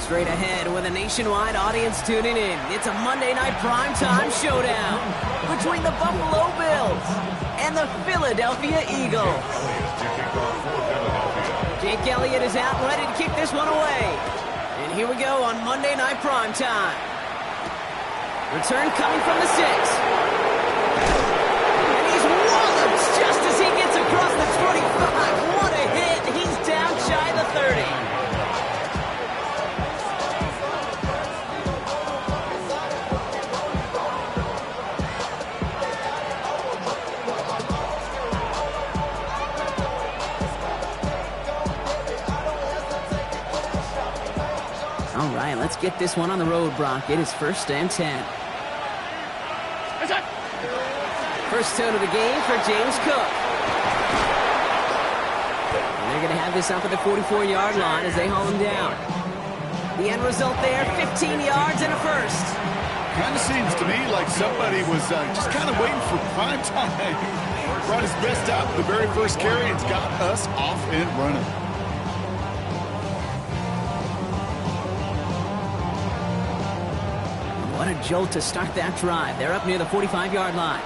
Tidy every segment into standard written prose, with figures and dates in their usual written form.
Straight ahead with a nationwide audience tuning in. It's a Monday night primetime showdown between the Buffalo Bills and the Philadelphia Eagles. Jake Elliott is out and ready to kick this one away. And here we go on Monday night primetime. Return coming from the 6. And he's walloped just as he gets across the 25. What a hit. He's down shy of the 30. All right, let's get this one on the road, Brock. It is 1st and 10. First tone of the game for James Cook. And they're going to have this up at the 44-yard line as they haul him down. The end result there, 15 yards and a first. Kind of seems to me like somebody was just kind of waiting for prime time. Brought his best out the very first carry and got us off and running. What a jolt to start that drive. They're up near the 45-yard line.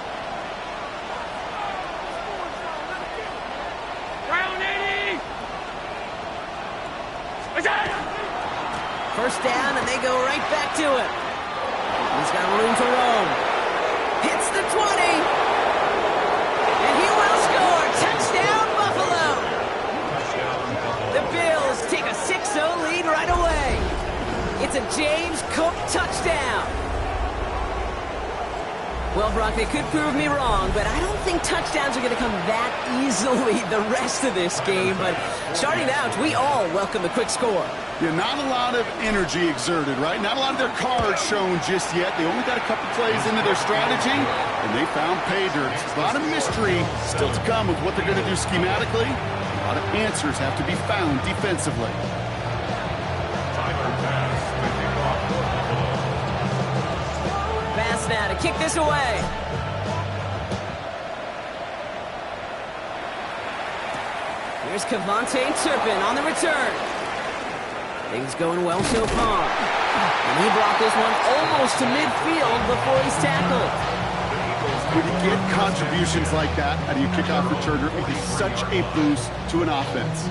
First down, and they go right back to it. He's got room to roam. Hits the 20. And he will score. Touchdown, Buffalo. The Bills take a 6-0 lead right away. It's a James Cook touchdown. Well, Brock, they could prove me wrong, but I don't think touchdowns are going to come that easily the rest of this game. But starting out, we all welcome the quick score. Yeah, not a lot of energy exerted, right? Not a lot of their cards shown just yet. They only got a couple plays into their strategy, and they found pay dirt. There's a lot of mystery still to come with what they're going to do schematically. A lot of answers have to be found defensively. Pass now to kick this away. Here's Kevontae Turpin on the return. Things going well so far. And he brought this one almost to midfield before he's tackled. When you get contributions like that out of your kickoff returner, it is such a boost to an offense.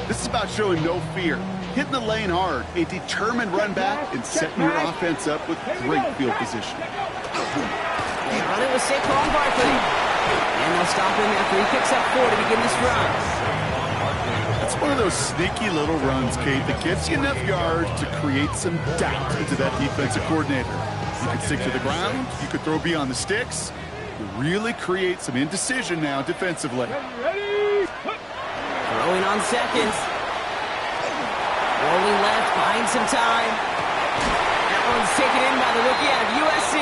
This is about showing no fear, hitting the lane hard, a determined run back, and setting your offense up with great field position. They run it with Saquon Barkley. And they'll stop him after he picks up 4 to begin this drive. It's one of those sneaky little runs, Kate, that gets you enough yards to create some doubt into that defensive coordinator. You could stick to the ground. You could throw beyond the sticks. You really create some indecision now defensively. Throwing on seconds. Rolling left, buying some time. That one's taken in by the rookie out of USC.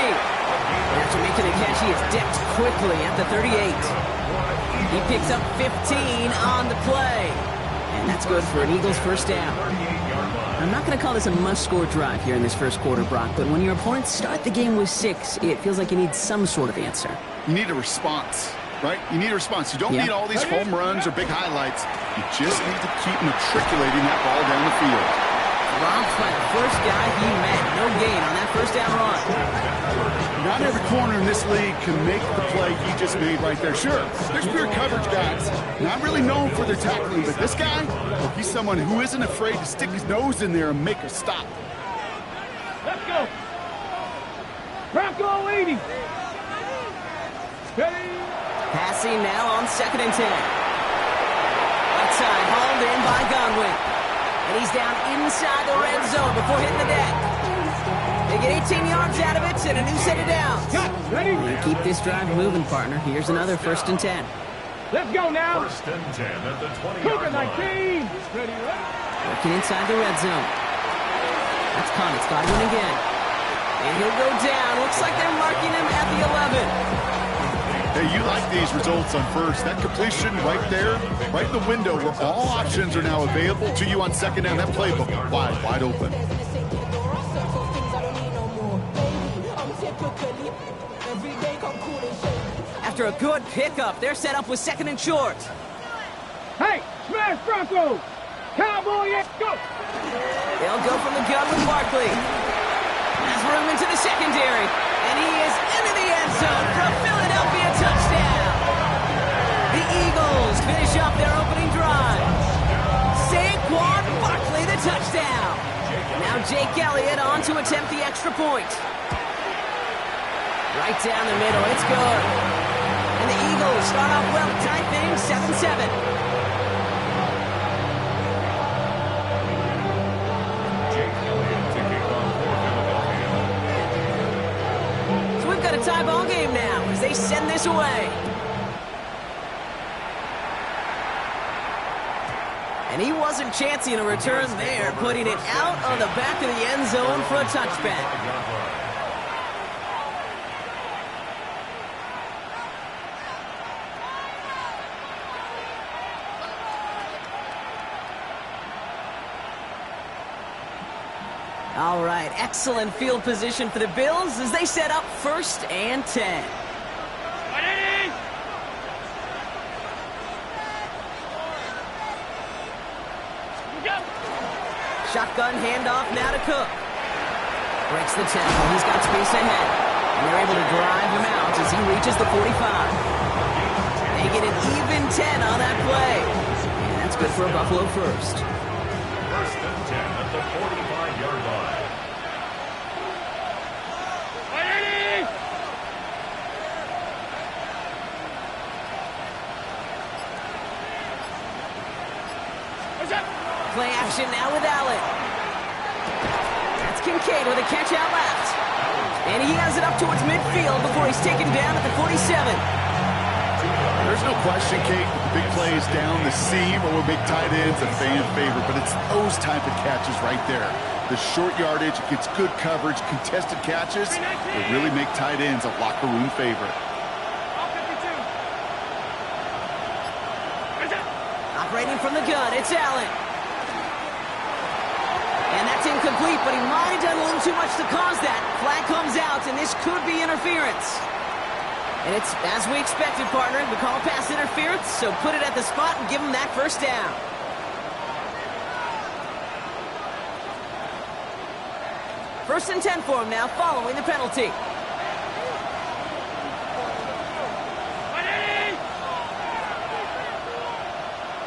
After making a catch, he is decked quickly at the 38. He picks up 15 on the play. And that's good for an Eagles first down. I'm not going to call this a must-score drive here in this first quarter, Brock, but when your opponents start the game with 6, it feels like you need some sort of answer. You need a response, right? You need a response. You don't need all these home runs or big highlights. You just need to keep matriculating that ball down the field. Dropped by the first guy he met. No gain on that first down run. Not every corner in this league can make the play he just made right there. Sure, there's pure coverage guys. Not really known for their tackling, but this guy, well, he's someone who isn't afraid to stick his nose in there and make a stop. Let's go. Bronco 80. Ready. Passing now on 2nd and 10. Outside, hauled in by Godwin. And he's down inside the red zone before hitting the deck. They get 18 yards out of it and a new set of downs. Ready? And keep this drive moving, partner. Here's another 1st and 10. Let's go now. 1st and 10 at the 20-yard Cougar line. 19. Ready, ready. Working inside the red zone. That's Conn. It's Godwin again. And he'll go down. Looks like they're marking him at the 11. Hey, you like these results on first. That completion right there, right in the window where all options are now available to you on second down. That playbook wide open. After a good pickup, they're set up with 2nd and short. Hey, smash Bronco. Cowboy, go. They'll They'll go from the gun with Barkley. Has room into the secondary. And he is into the end zone for a Philadelphia touchdown. The Eagles finish up their opening drive. Saquon Barkley, the touchdown. Now Jake Elliott on to attempt the extra point. Right down the middle, it's good. And the Eagles start off well, tie things 7-7. So we've got a tie ball game now as they send this away. And he wasn't chancing a return there, putting it out on the back of the end zone for a touchback. All right, excellent field position for the Bills as they set up 1st and 10. Shotgun handoff now to Cook. Breaks the tackle. He's got space ahead. And they're able to drive him out as he reaches the 45. They get an even 10 on that play. And that's good for a Buffalo first. 1st and 10 at the 45-yard line. Play action now with Allen. That's Kincaid with a catch out left. And he has it up towards midfield before he's taken down at the 47. There's no question, Kate, with the big plays down the seam or with big tight ends, a fan favorite. But it's those type of catches right there. The short yardage, gets good coverage, contested catches. They really make tight ends a locker room favorite. Operating from the gun, it's Allen. And that's incomplete, but he might have done a little too much to cause that. Flag comes out, and this could be interference. And it's as we expected, partner. We call pass interference, so put it at the spot and give him that 1st down. First and 10 for him now, following the penalty.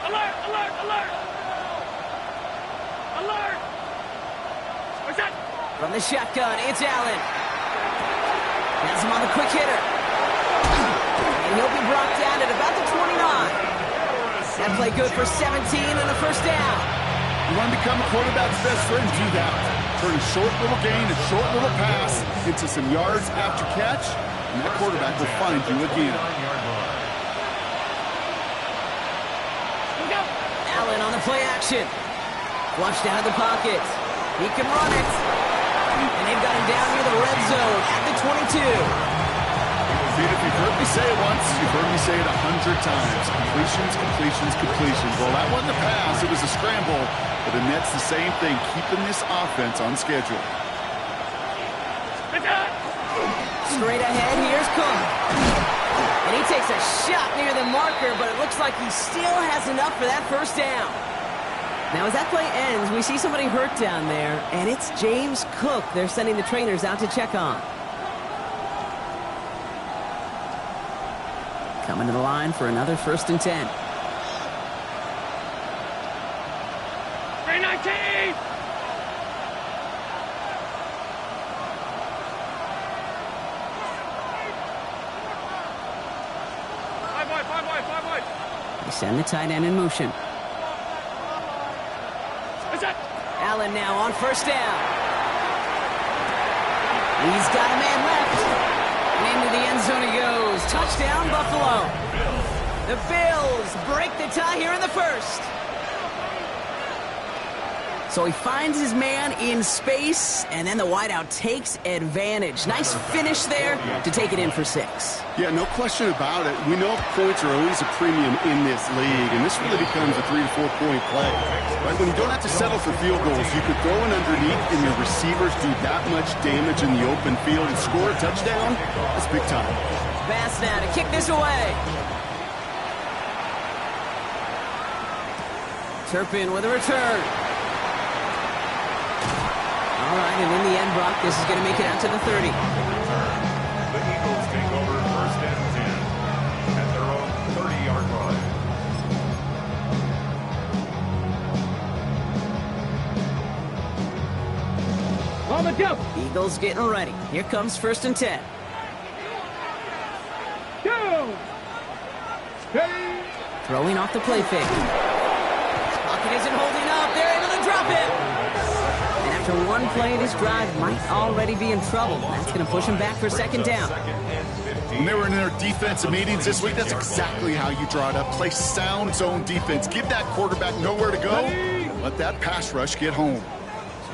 Alert! Alert! Alert! Alert! What's that? From the shotgun, it's Allen. Has him on the quick hitter. And he'll be brought down at about the 29. That play good for 17 and a 1st down. You want to become a quarterback's best friend, do that. Turn a short little gain, a short little pass into some yards after catch, and that quarterback will find you again. Allen on the play action. Flushed out of the pocket. He can run it. And they've got him down near the red zone at the 22. Pete, if you've heard me say it once, you've heard me say it 100 times. Completions, completions, completions. Well, that wasn't a pass. It was a scramble. But the Nets, the same thing, keeping this offense on schedule. Straight ahead, here's Cook. And he takes a shot near the marker, but it looks like he still has enough for that 1st down. Now, as that play ends, we see somebody hurt down there, and it's James Cook they're sending the trainers out to check on. Coming to the line for another 1st and 10. 319! Five wide. They send the tight end in motion. What's that? Allen now on 1st down. He's got a man left. And into the end zone he goes. Touchdown, Buffalo. The Bills break the tie here in the 1st. So he finds his man in space, and then the wideout takes advantage. Nice finish there to take it in for 6. Yeah, no question about it. We know points are always a premium in this league, and this really becomes a 3 to 4 point play. Right? When you don't have to settle for field goals, you could throw it underneath, and your receivers do that much damage in the open field and score a touchdown. That's big time. Bass now to kick this away. Turpin with a return. Brock. This is going to make it out to the 30. The Eagles take over first and 10 at their own 30-yard line. On the jump. Eagles getting ready. Here comes first and 10. Go. Hey. Throwing off the play fake. Pocket isn't holding up. They're able to drop it. And after one play, this drive might already be in trouble. That's going to push him back for second down. When they were in their defensive meetings this week, that's exactly how you draw it up. Play sound zone defense. Give that quarterback nowhere to go. Let that pass rush get home.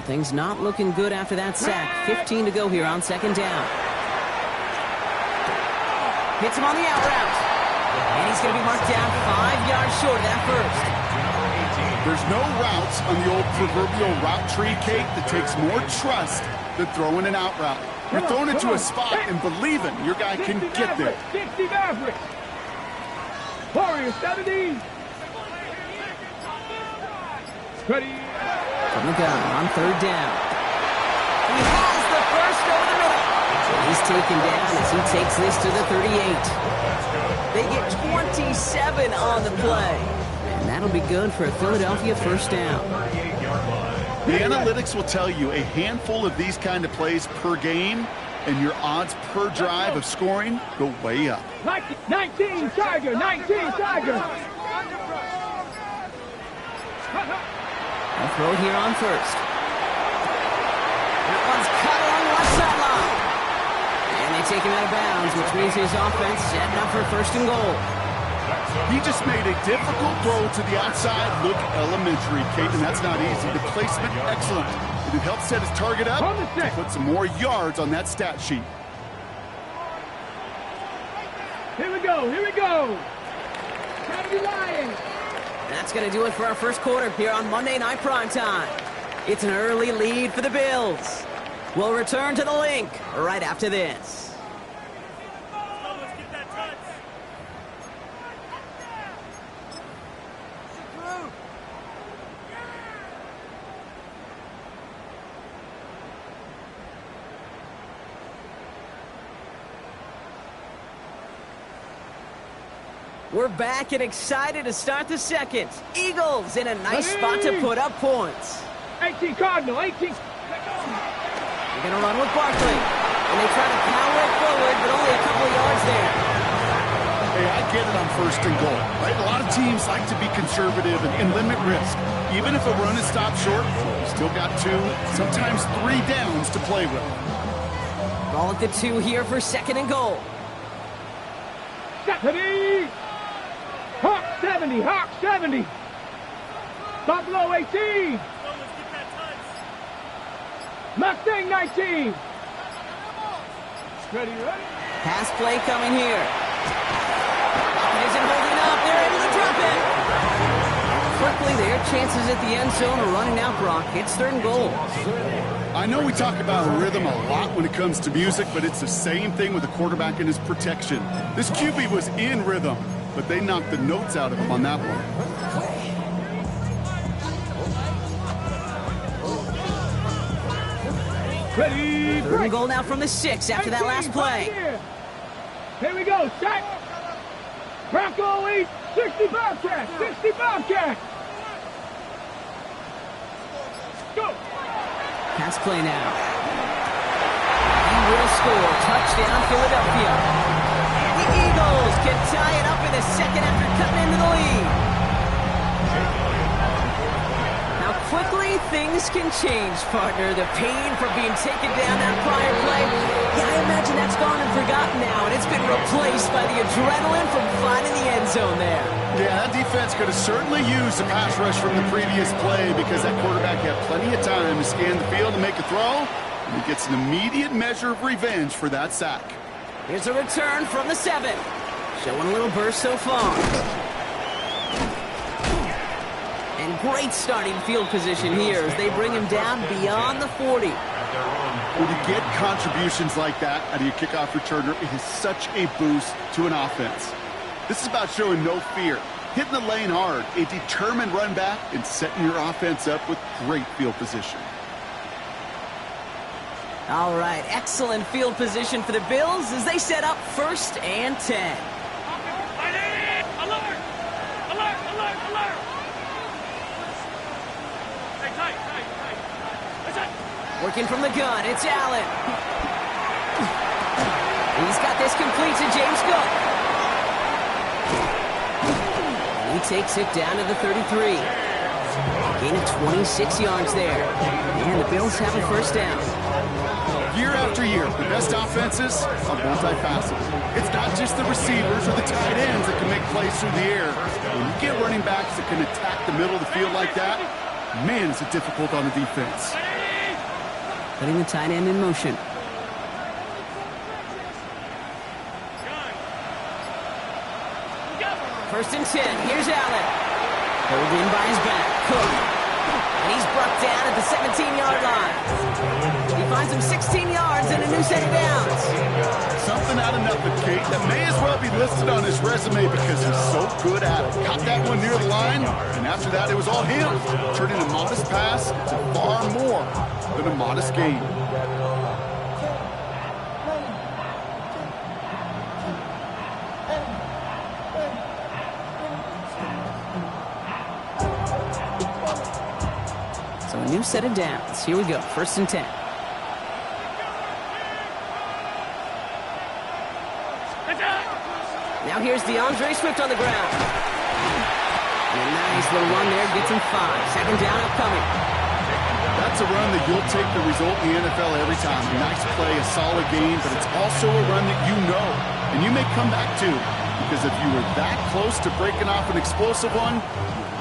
Things not looking good after that sack. 15 to go here on second down. Hits him on the out route. And he's going to be marked down 5 yards short of that first. There's no routes on the old proverbial route tree, Kate, that takes more trust than throwing an out route. You're throwing it to a spot and believing your guy can get there. 60 Maverick. Warrior 70. Ready. From the gun on third down. He has the first over the middle. He's taken down as he takes this to the 38. They get 27 on the play. And that'll be good for a Philadelphia first down. The analytics will tell you a handful of these kind of plays per game, and your odds per drive of scoring go way up. 19 Tiger, 19 Tiger. A throw here on first. That one's cut along the left sideline. And they take him out of bounds, which means his offense setting up for first and goal. He just made a difficult throw to the outside. Look elementary, Kate, and that's not easy. The placement, excellent. It helped set his target up to put some more yards on that stat sheet. Here we go, here we go. Kennedy Lions. That's going to do it for our first quarter here on Monday Night Primetime. It's an early lead for the Bills. We'll return to the link right after this. We're back and excited to start the second. Eagles in a nice spot to put up points. 18 Cardinal, 18. They're going to run with Barkley. And they try to power it forward, but only a couple of yards there. Hey, I get it on first and goal, right? A lot of teams like to be conservative and limit risk. Even if a run is stopped short, you still got 2, sometimes 3 downs to play with. Ball at the 2 here for second and goal. Stephanie! Hawk 70, Hawk 70. Buffalo 18. Mustang 19. Ready, ready. Pass play coming here. It isn't holding up. They're able to drop it. Quickly, their chances at the end zone are running out, Brock. It's third and goal. I know we talk about rhythm a lot when it comes to music, but it's the same thing with the quarterback and his protection. This QB was in rhythm, but they knocked the notes out of him on that one. Ready, Third and goal now from the 6 after that last play. Here we go, set. Bronco 8, 60 Bobcat, 60 Bobcat. Go. Pass play now. He will score. Touchdown, Philadelphia. The Eagles can tie it up in the second after cutting into the lead. How quickly things can change, partner. The pain from being taken down that prior play. Yeah, I imagine that's gone and forgotten now, and it's been replaced by the adrenaline from finding the end zone there. Yeah, that defense could have certainly used a pass rush from the previous play because that quarterback had plenty of time to scan the field and make a throw, and he gets an immediate measure of revenge for that sack. Here's a return from the 7. Showing a little burst so far. And great starting field position here as they bring him down beyond the 40. When you get contributions like that out of your kickoff returner, it is such a boost to an offense. This is about showing no fear, hitting the lane hard, a determined run back, and setting your offense up with great field position. All right, excellent field position for the Bills as they set up 1st and 10. Alert! Alert! Alert! Alert! Hey, tight. That's it. Working from the gun, it's Allen. He's got this complete to James Cook. And he takes it down to the 33. Gain of 26 yards there. And the Bills have a 1st down. Year after year, the best offenses are multifaceted. It's not just the receivers or the tight ends that can make plays through the air. When you get running backs that can attack the middle of the field like that, man, is it difficult on the defense. Putting the tight end in motion. First and 10. Here's Allen. Pulled in by his back. Cook. And he's brought down at the 17-yard line. He finds him 16 yards and a new set of downs. Something out of nothing, Kate, that may as well be listed on his resume because he's so good at it. Caught that one near the line, and after that it was all him, turning a modest pass to far more than a modest gain. So a new set of downs. Here we go. 1st and 10. Now here's DeAndre Swift on the ground. And a nice little run there. Gets him 5. 2nd down upcoming. That's a run that you'll take the result in the NFL every time. A nice play, a solid game, but it's also a run that you know, and you may come back to, because if you were that close to breaking off an explosive one,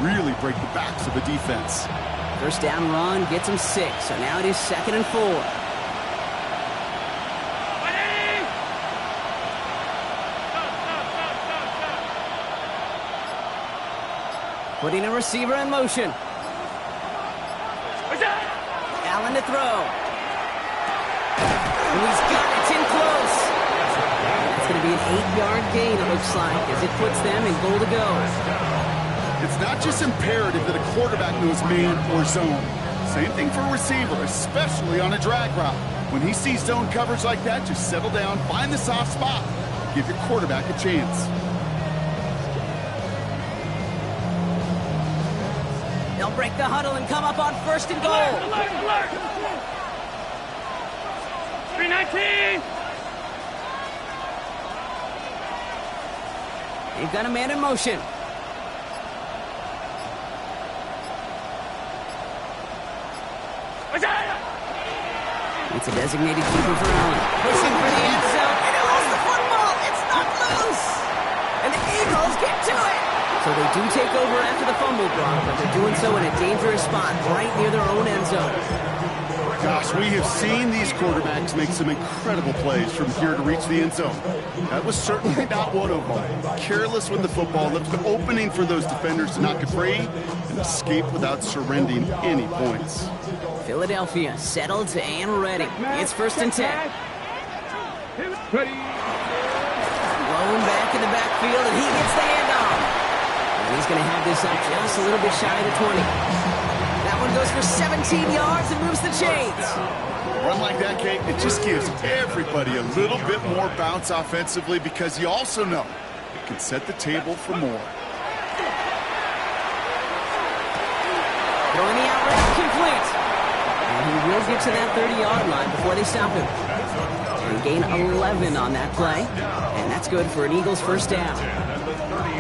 you really break the backs of a defense. 1st down run gets him 6. So now it is 2nd and 4. Putting a receiver in motion. Allen to throw. And he's got it. It's in close. It's going to be an 8-yard gain, it looks like, as it puts them in goal to go. It's not just imperative that a quarterback knows man or zone. Same thing for a receiver, especially on a drag route. When he sees zone coverage like that, just settle down, find the soft spot, give your quarterback a chance. They'll break the huddle and come up on 1st and goal. Alert! 319! They've got a man in motion. It's a designated keeper for Allen. Pushing for the end zone, and it lost the football. It's not loose. And the Eagles get to it. So they do take over after the fumble, Brock, but they're doing so in a dangerous spot right near their own end zone. Gosh, we have seen these quarterbacks make some incredible plays from here to reach the end zone. That was certainly not one of them. Careless with the football, left the opening for those defenders to knock it free and escape without surrendering any points. Philadelphia settled and ready. It's 1st and 10. Ready. Blown back in the backfield, and he gets the handoff. And he's going to have this up just a little bit shy of the 20. That one goes for 17 yards and moves the chains. A run like that, Kate, it just gives everybody a little bit more bounce offensively because you also know it can set the table for more. Throwing the out route complete. And he will get to that 30-yard line before they stop him. And gain 11 on that play. And that's good for an Eagles 1st down.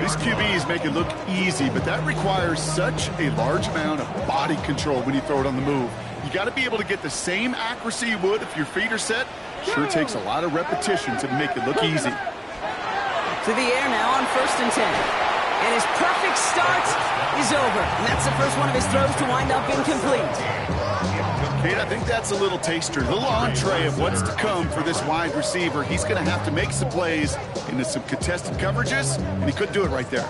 These QBs make it look easy, but that requires such a large amount of body control when you throw it on the move. You got to be able to get the same accuracy you would if your feet are set. Sure takes a lot of repetition to make it look easy. To the air now on 1st and 10. And his perfect start is over. And that's the first one of his throws to wind up incomplete. Kate, I think that's a little taster, a little entree of what's to come for this wide receiver. He's going to have to make some plays into some contested coverages, and he couldn't do it right there.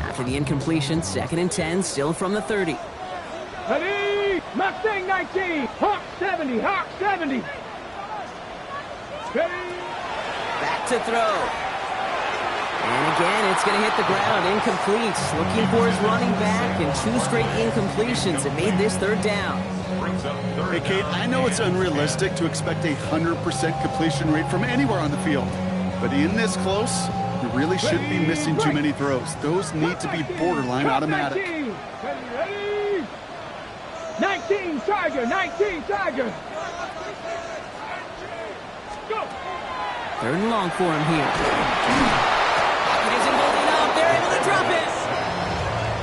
After the incompletion, 2nd and 10, still from the 30. Ready. Mustang 19. Hawk 70. Hawk 70. Ready. Back to throw. And again, it's going to hit the ground, incomplete. Looking for his running back, and 2 straight incompletions that made this 3rd down. Brings up third Hey, Kate, down. I know it's unrealistic to expect a 100% completion rate from anywhere on the field. But in this close, you really shouldn't be missing too many throws. Those need to be borderline automatic. 19. Ready? 19, Charger. 19, Charger. Go. 3rd and long for him here. Pocket isn't holding up. They're able to drop it.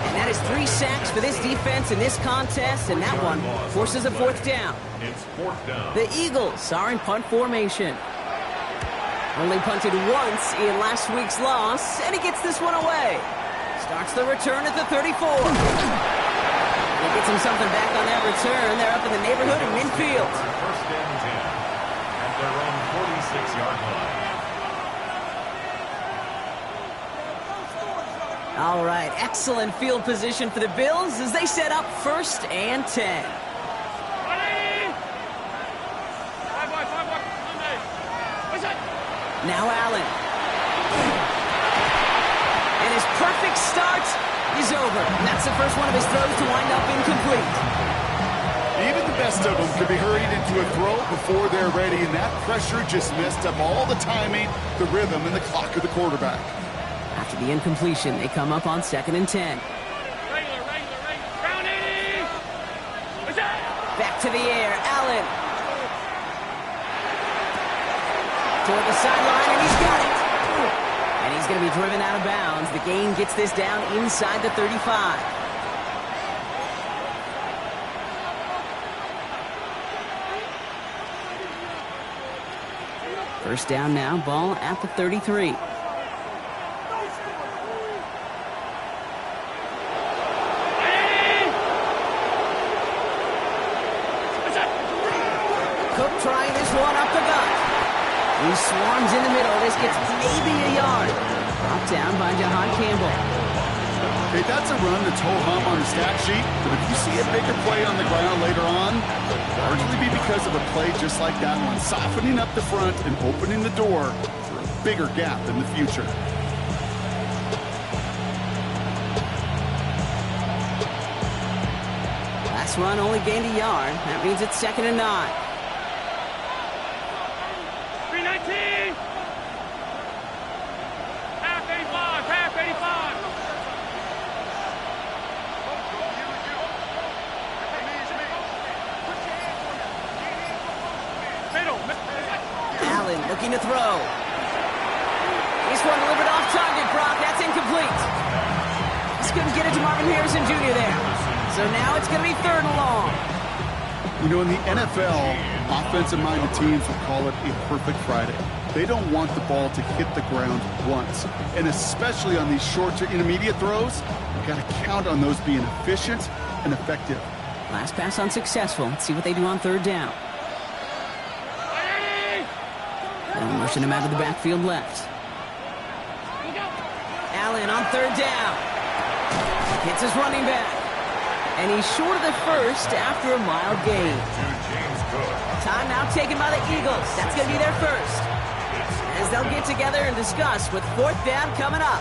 And that is 3 sacks for this defense in this contest, and that one forces a 4th down. It's 4th down. The Eagles are in punt formation. Only punted once in last week's loss, and he gets this one away. Starts the return at the 34. He gets him something back on that return. They're up in the neighborhood of midfield. First and 10 at their own 46-yard line. All right, excellent field position for the Bills as they set up 1st and 10. Ready? Five, Monday. What's that? Now Allen. And his perfect start is over. And that's the first one of his throws to wind up incomplete. Even the best of them could be hurried into a throw before they're ready, and that pressure just messed up all the timing, the rhythm, and the clock of the quarterback. After the incompletion, they come up on 2nd and 10. Regular. Round 80. What's that? Back to the air, Allen. Toward the sideline, and he's got it. And he's going to be driven out of bounds. The gain gets this down inside the 35. First down now, ball at the 33. Cook trying this one up the gut. He swarms in the middle. This gets maybe a yard. Brought down by Jahan Campbell. Hey, that's a run that's ho-hum on the stat sheet, but if you see a bigger play on the ground later on, largely be because of a play just like that one, softening up the front and opening the door for a bigger gap in the future. Last run only gained a yard. That means it's 2nd and 9. 319. Half 85. Middle. Allen looking to throw. This one delivered off target, Brock. That's incomplete. Just couldn't get it to Marvin Harrison Jr. there. So now it's going to be 3rd and long. You know, in the NFL, offensive-minded teams would call it a perfect Friday. They don't want the ball to hit the ground once. And especially on these short to intermediate throws, you've got to count on those being efficient and effective. Last pass unsuccessful. Let's see what they do on 3rd down. They'll motion him out of the backfield left. Allen on 3rd down. Hits his running back. And he's short of the first after a mild gain. James Cook. Timeout taken by the Eagles. That's going to be their first. As they'll get together and discuss with 4th down coming up.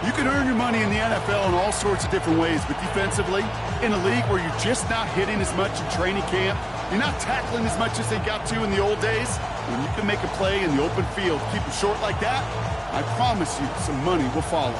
You can earn your money in the NFL in all sorts of different ways, but defensively, in a league where you're just not hitting as much in training camp, you're not tackling as much as they got to in the old days, when you can make a play in the open field, keep them short like that, I promise you some money will follow.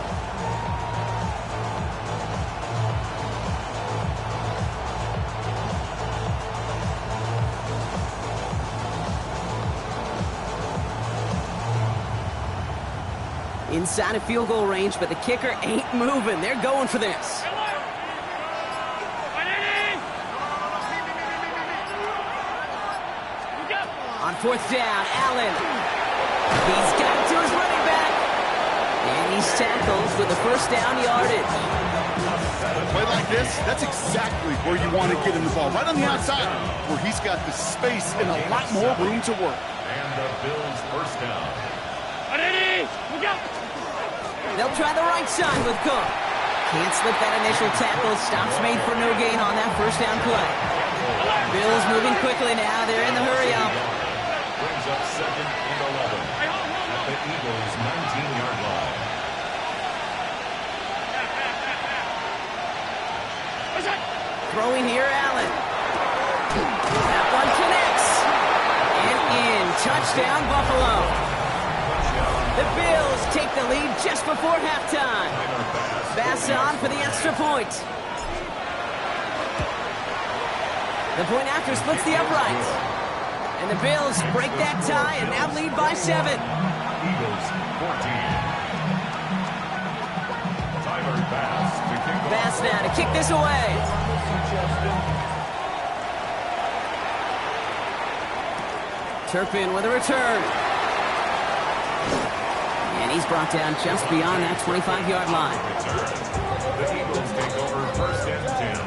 Inside of field goal range, but the kicker ain't moving. They're going for this. On 4th down, Allen. He's got it to his running back. And he's tackled with the 1st down yardage. A play like this, that's exactly where you want to get him the ball. Right on the outside, where he's got the space and a lot more room to work. And the Bills' 1st down. They'll try the right side with Cook. Can't slip that initial tackle. Stops made for no gain on that 1st down play. Bills moving quickly now. They're in the hurry up. Brings up 2nd and 11 at the Eagles' 19-yard line. Throwing here, Allen. That one connects. And in. Touchdown, Buffalo. The Bills take the lead just before halftime. Bass on for the extra point. The point after splits the uprights. And the Bills break that tie and now lead by 7. Eagles 14. Tyler Bass to kick off. Bass now to kick this away. Turpin with a return. And he's brought down just beyond that 25-yard line. The Eagles take over first and 10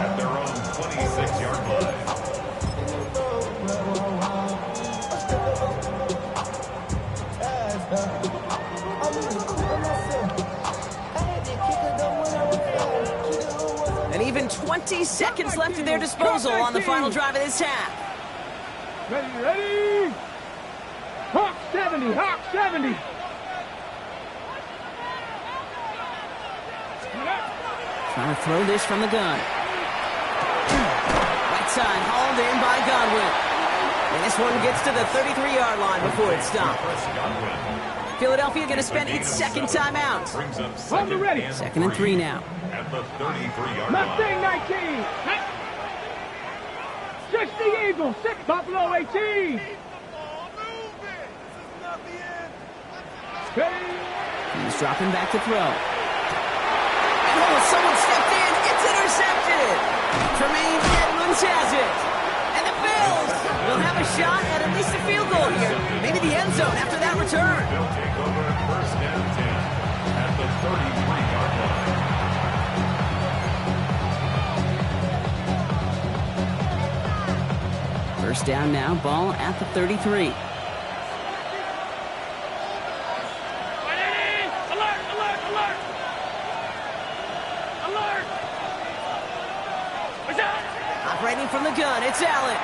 at their own 26-yard line. And even 20 seconds left at their disposal on the final drive of this half. Ready? Hawk 70, Hawk 70. Trying to throw this from the gun. Right side, hauled in by Godwin. And this one gets to the 33-yard line before it stopped. Philadelphia going to spend its second timeout. Brings up Hold the ready. Second and 3 now. at the 33-yard Mustang line. 19. 60 Eagles, 6 Buffalo 18. He's dropping back to throw. Oh, someone stepped in. It's intercepted. Tremaine Edmonds has it. And the Bills will have a shot at least a field goal here. Maybe the end zone after that return. They'll take over first and 10 at the 33-yard line. First down now, ball at the 33. Operating from the gun, it's Allen.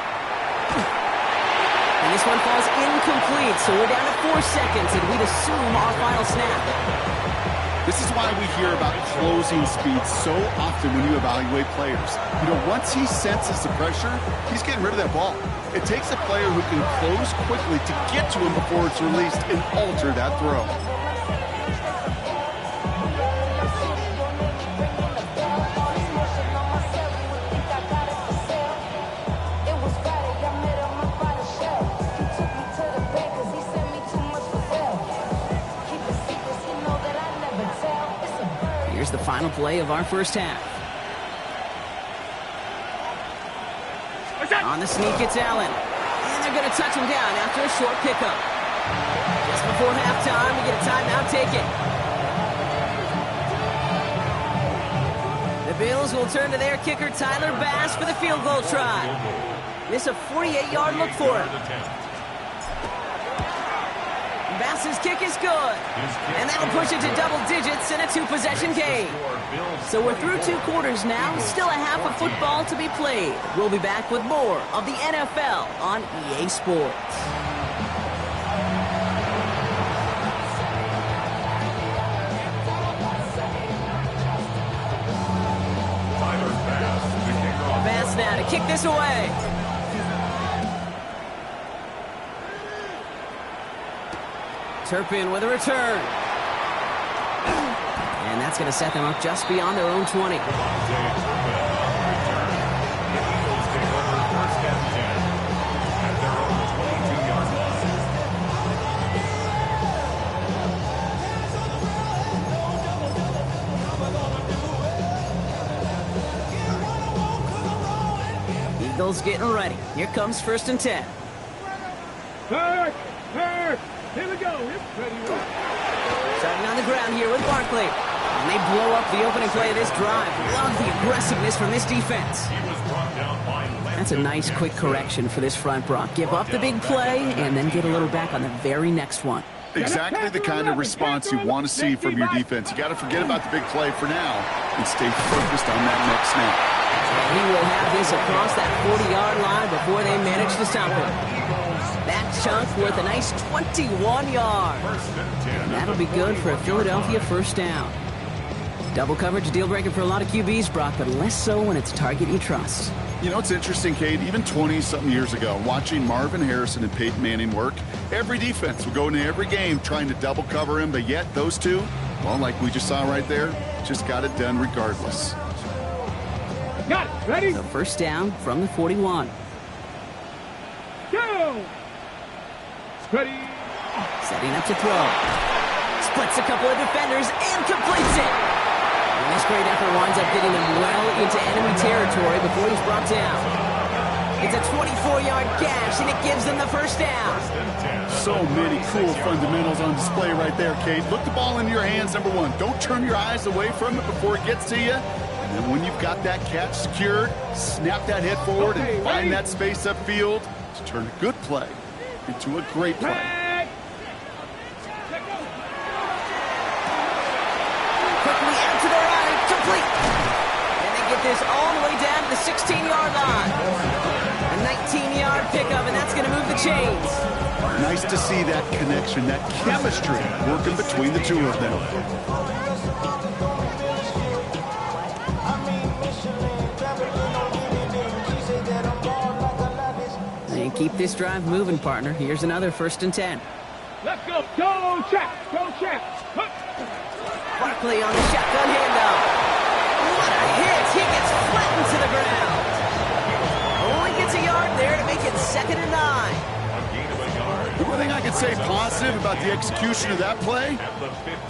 And this one falls incomplete, so we're down to 4 seconds, and we'd assume our final snap. This is why we hear about closing speed so often when you evaluate players. You know, once he senses the pressure, he's getting rid of that ball. It takes a player who can close quickly to get to him before it's released and alter that throw. Here's the final play of our first half. On the sneak, it's Allen. And they're going to touch him down after a short pickup. Just before halftime, we get a timeout taken. The Bills will turn to their kicker, Tyler Bass, for the field goal try. This a 48-yard look for him. Bass's kick is good. And that'll push it to double digits in a 2-possession game. So we're through 2 quarters now. Still a half of football to be played. We'll be back with more of the NFL on EA Sports. Bass now to kick this away. Turpin with a return. And that's going to set them up just beyond their own 20. Eagles getting ready. Here comes first and 10. Hurt! Here we go. Starting on the ground here with Barkley. And they blow up the opening play of this drive. Love the aggressiveness from this defense. That's a nice quick correction for this front, Brock. Give up the big play and then get a little back on the very next one. Exactly the kind of response you want to see from your defense. You got to forget about the big play for now and stay focused on that next snap. And he will have this across that 40-yard line before they manage to stop him. That chunk worth a nice 21 yards. And that'll be good for a Philadelphia first down. Double coverage, a deal breaker for a lot of QBs, Brock, but less so when it's a target you trust. You know, it's interesting, Kate, even 20-something years ago, watching Marvin Harrison and Peyton Manning work, every defense would go into every game trying to double cover him, but yet those two, well, like we just saw right there, just got it done regardless. Got it. Ready? The first down from the 41. Go! Ready? Setting up to throw. Splits a couple of defenders and completes it. And this great effort winds up getting him well into enemy territory before he's brought down. It's a 24-yard gash, and it gives them the first down. So many cool fundamentals on display right there, Kate. Look the ball into your hands, number one. Don't turn your eyes away from it before it gets to you. And then when you've got that catch secured, snap that head forward and find that space upfield to turn a good play into a great play. Quickly out to the right, complete. And they get this all the way down to the 16-yard line. A 19-yard pickup, and that's going to move the chains. Nice to see that connection, that chemistry working between the two of them. And keep this drive moving, partner. Here's another 1st and 10. Let's go. Go, check. Go, check. Barkley on the shotgun handoff. What a hit. He gets flattened to the ground. Only gets a yard there to make it 2nd and 9. The one thing I can say positive about the execution of that play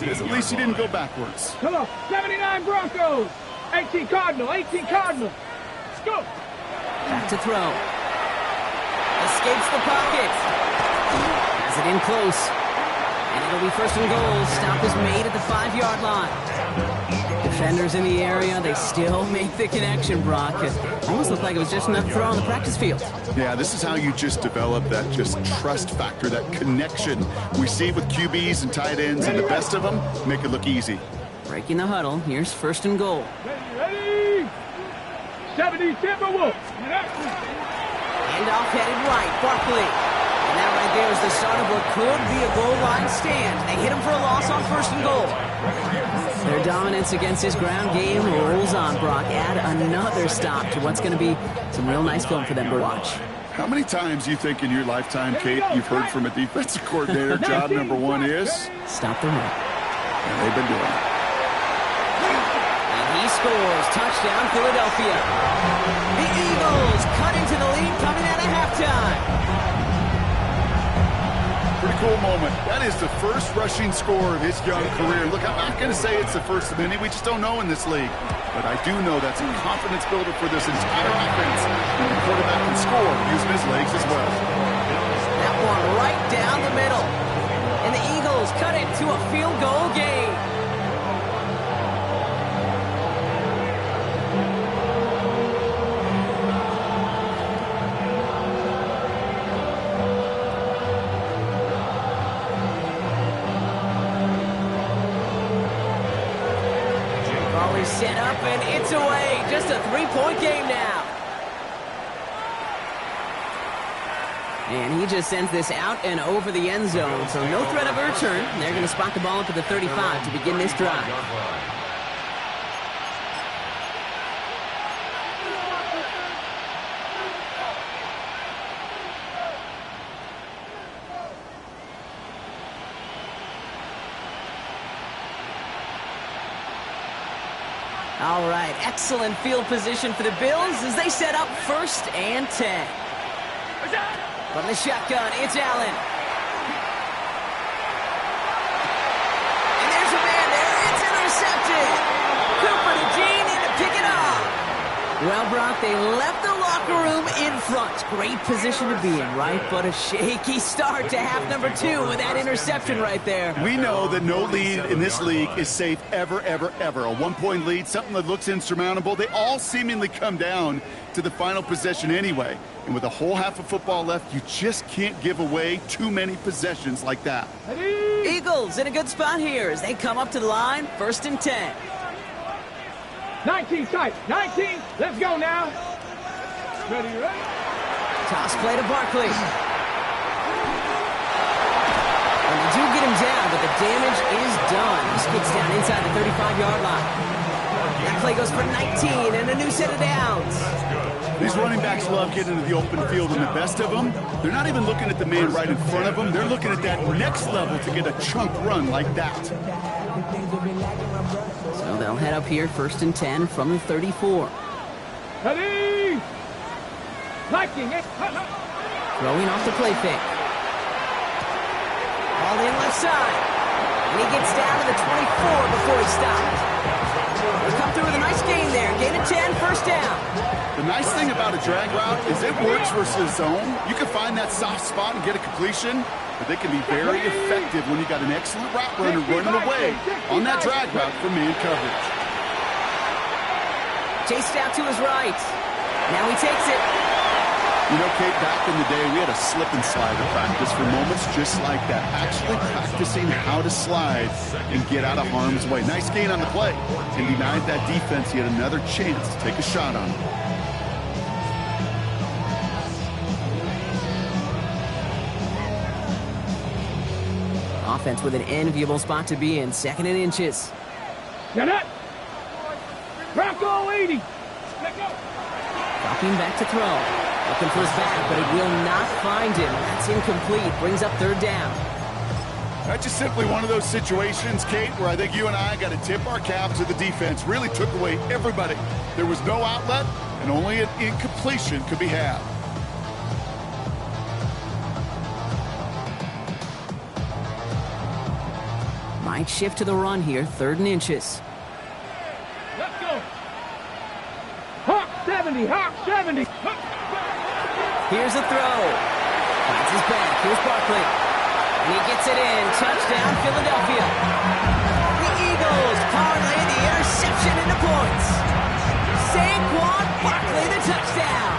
is at least he didn't go backwards. Come on. 79 Broncos. 18 Cardinal. 18 Cardinal. Let's go. Back to throw. Escapes the pocket. Has it in close. And it'll be 1st and goal. Stop is made at the 5-yard line. Defenders in the area, they still make the connection, Brock. It almost looked like it was just enough to throw on the practice field. Yeah, this is how you just develop that just trust factor, that connection we see with QBs and tight ends, and the best of them make it look easy. Breaking the huddle. Here's 1st and goal. Ready? 70 Timberwolves. Handoff headed right. Barkley. And that right there is the start of what could be a goal line stand. They hit him for a loss on 1st and goal. Their dominance against his ground game rolls on, Brock. Add another stop to what's going to be some real nice film for them to watch. How many times do you think in your lifetime, Kate, you've heard from a defensive coordinator, job number one is? Stop the run. And they've been doing it. And he scores. Touchdown, Philadelphia. The Eagles cut into the lead coming out of halftime. Pretty cool moment. That is the first rushing score of his young career. Look, I'm not going to say it's the first of many. We just don't know in this league. But I do know that's a confidence builder for this entire offense. And the quarterback can score using his legs as well. That one right down the middle. And the Eagles cut it to a field goal game. Set up and it's away. Just a 3-point game now. And he just sends this out and over the end zone. So no threat of a return. They're going to spot the ball up at the 35 to begin this drive. All right, excellent field position for the Bills as they set up 1st and 10. From the shotgun, it's Allen. And there's a man there. It's intercepted. Cooper to Gene in to pick it up. Well, Brock, they left the locker room in front. Great position to be in, right? But a shaky start to half number 2 with that interception right there. We know that no lead in this league is safe ever, ever, ever. A 1-point lead, something that looks insurmountable. They all seemingly come down to the final possession anyway. And with a whole half of football left, you just can't give away too many possessions like that. Eagles in a good spot here as they come up to the line, 1st and 10. 19 tight. 19. Let's go now. Ready? Ready? Toss play to Barkley. And they do get him down, but the damage is done. He skids down inside the 35-yard line. That play goes for 19 and a new set of downs. These running backs love getting into the open field, and the best of them, they're not even looking at the man right in front of them. They're looking at that next level to get a chunk run like that. So they'll head up here, 1st and 10 from the 34. Ready! Liking it! Throwing off the play fake. All in left side. And he gets down to the 24 before he stops. They come through with a nice gain there. Gain of 10, 1st down. The nice thing about a drag route is it works versus zone. You can find that soft spot and get a completion, but they can be very effective when you got an excellent route runner running away on that drag route for man coverage. Chased out to his right. Now he takes it. You know, Kate, back in the day, we had a slip and slide to practice for moments just like that. Actually practicing how to slide and get out of harm's way. Nice gain on the play. And denied that defense yet another chance to take a shot on him. Offense with an enviable spot to be in. 2nd and inches. Get it! Bronco 80! Let go! Dropping back to throw. Looking for his back, but it will not find him. That's incomplete. Brings up 3rd down. That's just simply one of those situations, Kate, where I think you and I got to tip our cap to the defense. Really took away everybody. There was no outlet, and only an incompletion could be had. Might shift to the run here. 3rd and inches. Let's go! Hawk 70! Hawk 70! Here's a throw. Finds his back. Here's Barkley. And he gets it in. Touchdown, Philadelphia. The Eagles parlay the interception into points. Saquon Barkley, the touchdown.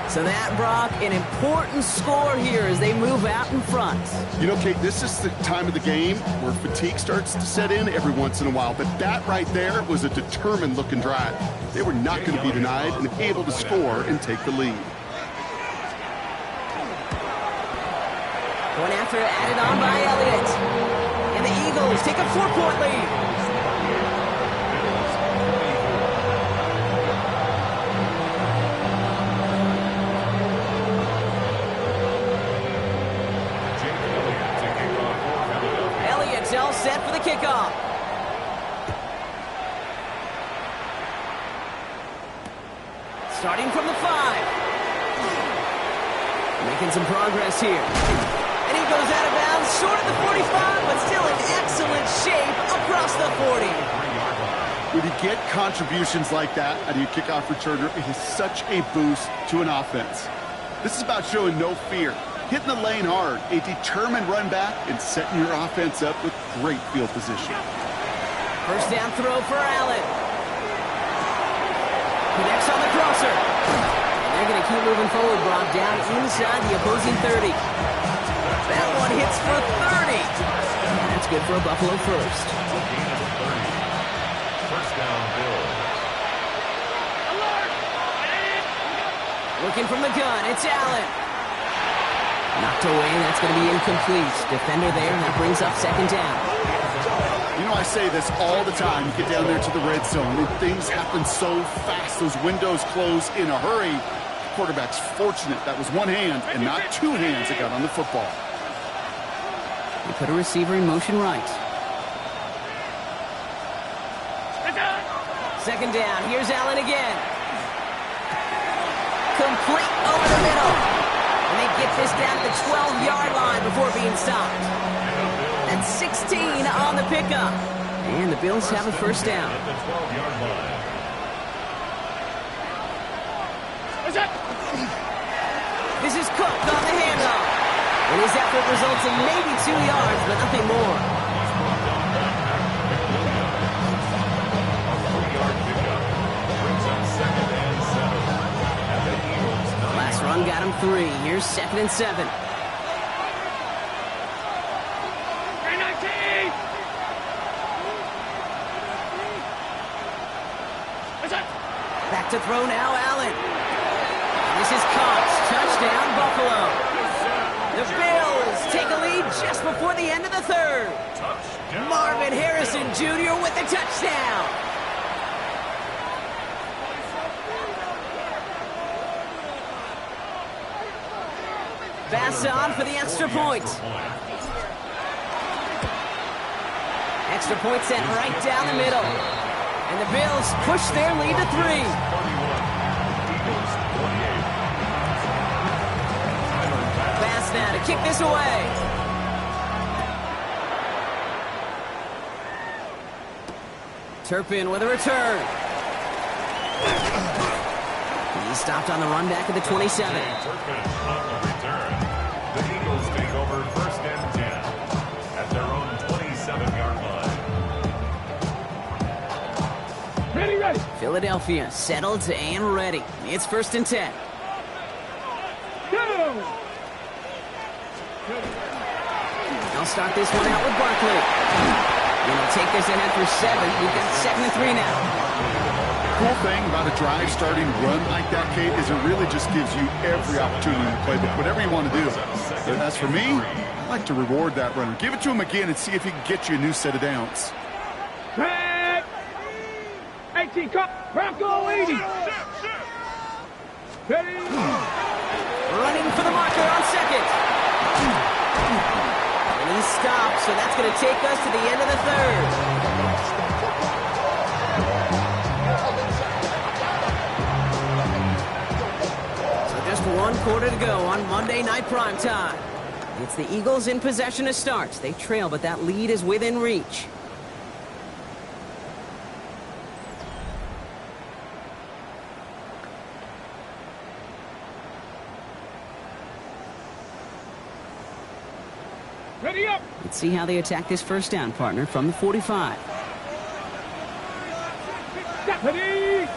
So that, Brock, an important score here as they move out in front. You know, Kate, this is the time of the game where fatigue starts to set in every once in a while. But that right there was a determined-looking drive. They were not going to be denied and able to score and take the lead. One after added on by Elliott. And the Eagles take a 4-point lead. Elliott's all set for the kickoff. Starting from the 5. Making some progress here. And he goes out of bounds, short of the 45, but still in excellent shape across the 40. When you get contributions like that out of your kickoff returner, it is such a boost to an offense. This is about showing no fear, hitting the lane hard, a determined run back, and setting your offense up with great field position. 1st down throw for Allen. Connects on the crosser. And they're going to keep moving forward, Brock, down inside the opposing 30. That one hits for 30. And that's good for a Buffalo first. First down, Bills. Looking from the gun, it's Allen. Knocked away, and that's going to be incomplete. Defender there, and that brings up 2nd down. You know, I say this all the time. You get down there to the red zone, and things happen so fast. Those windows close in a hurry. The quarterback's fortunate. That was one hand and not two hands that got on the football. They put a receiver in motion right. 2nd down. Here's Allen again. Complete over the middle. And they get this down to the 12-yard line before being stopped. That's 16 on the pickup. And the Bills have a 1st down. At the 12-yard line. This is Cook on the handoff. And his effort results in maybe 2 yards, but nothing more. A 4-yard pickup brings up 2nd and 7 at the Eagles' 9. Last run got him 3. Here's 2nd and 7. Back to throw now, Allen. This is Cox. Touchdown, Buffalo. The Bills take a lead just before the end of the third. Touchdown. Marvin Harrison Jr. with the touchdown. Pass on for the extra point. Extra point sent right down the middle. And the Bills push their lead to 3. 31. Eagles 28. Pass now to kick this away. Turpin with a return. He stopped on the run back at the 27. Turpin on the return. The Eagles take over 1st and 10 at their own 27-yard line. Ready, ready. Philadelphia settled and ready. It's 1st and 10. Go. They'll start this one out with Barkley. Gonna take this ahead for 7. We've got 2nd and 3 now. Cool thing about a drive starting run like that, Kate, is it really just gives you every opportunity to play whatever you want to do. But as for me, I like to reward that runner. Give it to him again and see if he can get you a new set of downs. Back. 18 cut. Bronco 80. Ready. Running for the marker on 2nd. And he stopped, so that's going to take us to the end of the 3rd. Just 1 quarter to go on Monday Night Primetime. It's the Eagles in possession to start. They trail, but that lead is within reach. Ready up. Let's see how they attack this first down, partner, from the 45. Ready.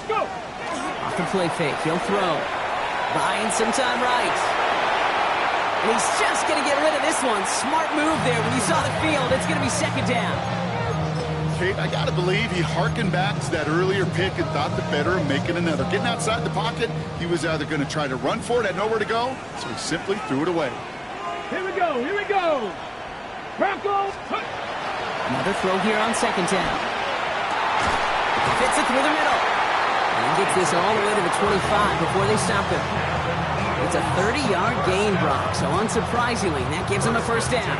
Go. Off the play fake, he'll throw. Buying some time right. And he's just going to get rid of this one. Smart move there when you saw the field. It's going to be 2nd down. Kate, I got to believe he harkened back to that earlier pick and thought the better of making another. Getting outside the pocket, he was either going to try to run for it, had nowhere to go, so he simply threw it away. Here we go. Here we go. Bronco. Another throw here on 2nd down. Fits it through the middle. And he gets this all the way to the 25 before they stop him. It's a 30-yard gain, Brock, so unsurprisingly, that gives him a first down.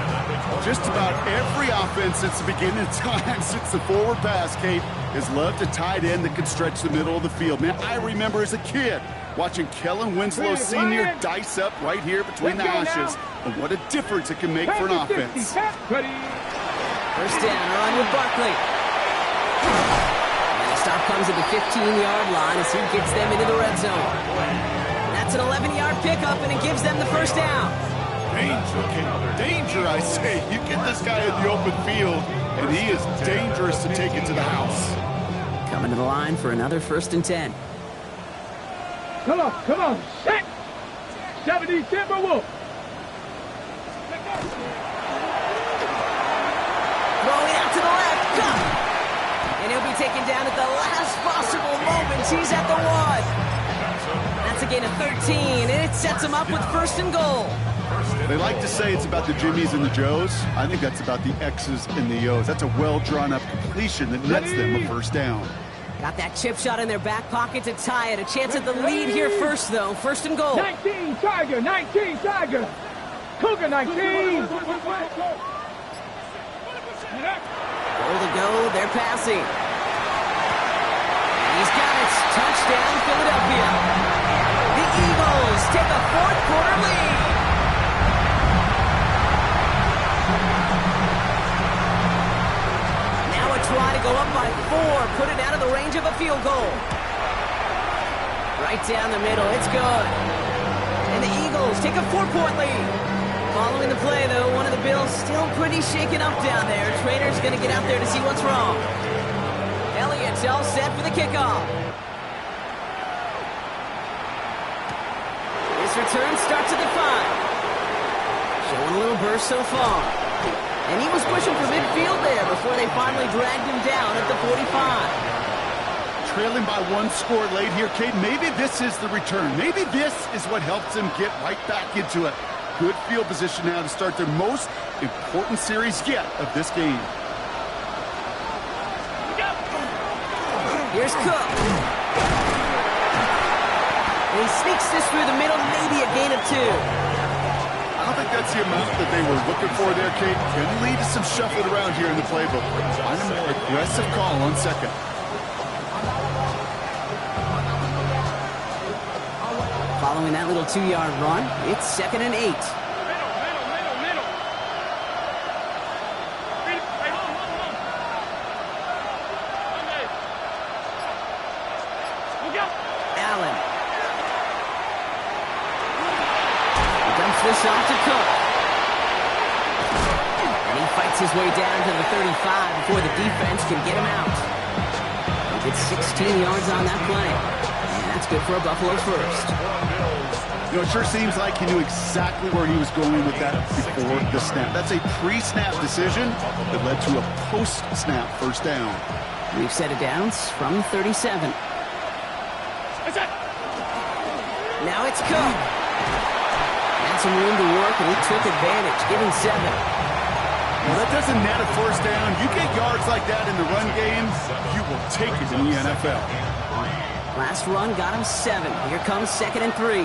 Just about every offense since the beginning of time, since the forward pass, Kate, has loved a tight end that can stretch the middle of the field. Man, I remember as a kid watching Kellen Winslow Sr. dice up right here between the hashes. And what a difference it can make for an offense. Ready. First down, run with Barkley. And the stop comes at the 15-yard line as he gets them into the red zone. That's an 11-yard pickup, and it gives them the first down. Danger, Kate. Danger, I say. You get this guy in the open field, and he is dangerous to take it to the house. Coming to the line for another 1st and 10. Come on. Set. 70 Timberwolves. Throwing out to the left. Cut. And he'll be taken down at the last possible moment. He's at the 1. That's a gain of 13, and it sets him up with 1st and goal. They like to say it's about the Jimmies and the Joes. I think that's about the X's and the O's. That's a well-drawn-up completion that nets them a first down. Got that chip shot in their back pocket to tie it. A chance at the lead here first, though. 1st and goal. 19 Tiger. Cougar 19. Goal to go. They're passing. He's got it. Touchdown, Philadelphia. The Eagles take a 4th quarter lead. Now a try to go up by 4. Put it out of the range of a field goal. Right down the middle. It's good. And the Eagles take a 4-point lead. Following the play, though, one of the Bills still pretty shaken up down there. Trainer's going to get out there to see what's wrong. Elliott's all set for the kickoff. This return starts at the 5. Showing a little burst so far. And he was pushing for midfield there before they finally dragged him down at the 45. Trailing by 1 score late here, Kate. Maybe this is the return. Maybe this is what helps him get right back into it. good field position now to start their most important series yet of this game. Here's Cook. And he sneaks this through the middle, maybe a gain of 2. I don't think that's the amount that they were looking for there, Kate. Going to lead to some shuffling around here in the playbook. Find a more aggressive call on second. Following that little 2-yard run, it's 2nd and 8. Allen. He dumps this off to Cook. And he fights his way down to the 35 before the defense can get him out. He gets 16 yards on that play. And that's good for a Buffalo first. You know, it sure seems like he knew exactly where he was going with that before the snap. That's a pre-snap decision that led to a post-snap first down. We've set it downs from 37. Now it's Cook. Had some room to work, and he took advantage, giving 7. Well, that doesn't net a first down. You get yards like that in the run game, you will take it in the NFL. Last run got him 7. Here comes 2nd and 3.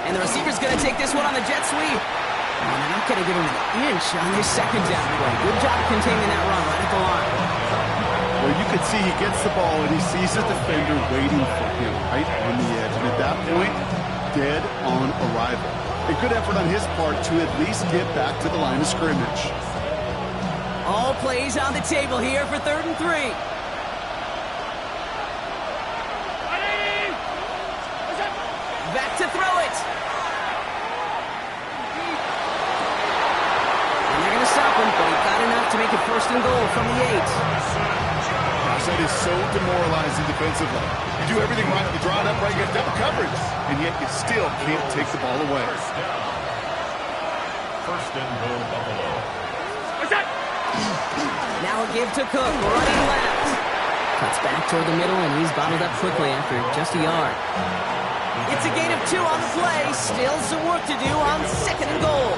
And the receiver's going to take this one on the jet sweep. And they're not going to give him an inch on this 2nd down play. Good job containing that run right at the line. Well, you can see he gets the ball and he sees the defender waiting for him right on the edge. And at that point, dead on arrival. A good effort on his part to at least get back to the line of scrimmage. All plays on the table here for 3rd and 3. Back to throw it. And they're going to stop him, but he got enough to make it 1st and goal from the 8. Gosh, that is so demoralizing defensively. You do everything right, you draw it up right, you get double coverage, and yet you still can't take the ball away. 1st and goal, Buffalo. Now a give to Cook, running left. Cuts back toward the middle, and he's bottled up quickly after just a yard. It's a gain of 2 on the play. Still some work to do on 2nd and goal.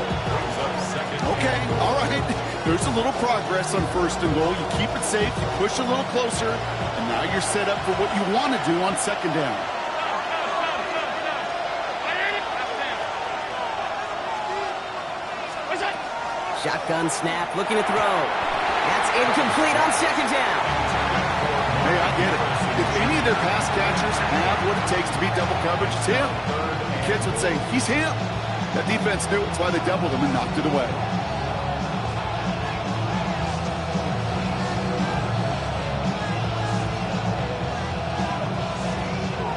Okay, all right. There's a little progress on 1st and goal. You keep it safe, you push a little closer, and now you're set up for what you want to do on 2nd down. Shotgun snap, looking to throw. That's incomplete on 2nd down. Hey, I get it. If any of their pass catchers have what it takes to beat double coverage, it's him. The kids would say, he's him. That defense knew it. That's why they doubled him and knocked it away.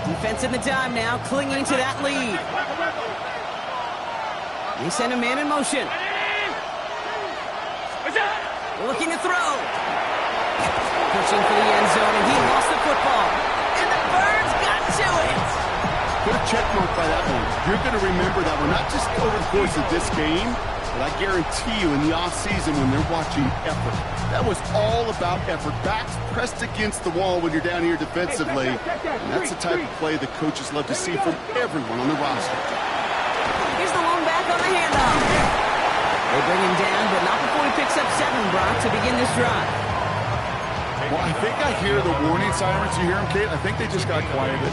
Defense in the dime now, clinging to that lead. They send a man in motion. Looking to throw. Pushing for the end zone, and he lost the football. And the Birds got to it. Put a check mark by that one. You're going to remember that one, not just over the course of this game, but I guarantee you in the offseason when they're watching effort. That was all about effort. Backs pressed against the wall when you're down here defensively. And that's the type of play the coaches love to see from everyone on the roster. Here's the lone back on the handoff. They bring him down, but not before he picks up 7, Brock, to begin this drive. Well, I think I hear the warning sirens. You hear them, Kate? I think they just got quieted.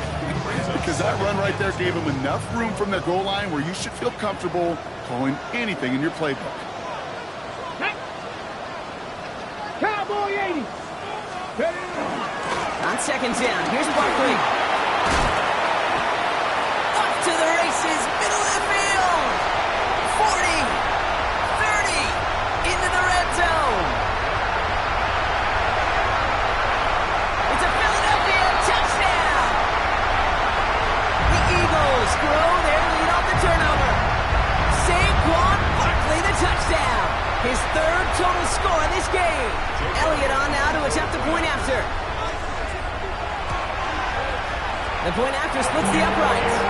Because that run right there gave them enough room from their goal line where you should feel comfortable calling anything in your playbook. Cowboy 80. On 2nd down, here's Barkley. Off to the races, middle of the field. 40, 30, into the red zone. It's a Philadelphia touchdown. The Eagles grow their lead off the turnover. Saquon Barkley, the touchdown. His 3rd total score in this game. Elliott on now to attempt the point after. The point after splits the uprights.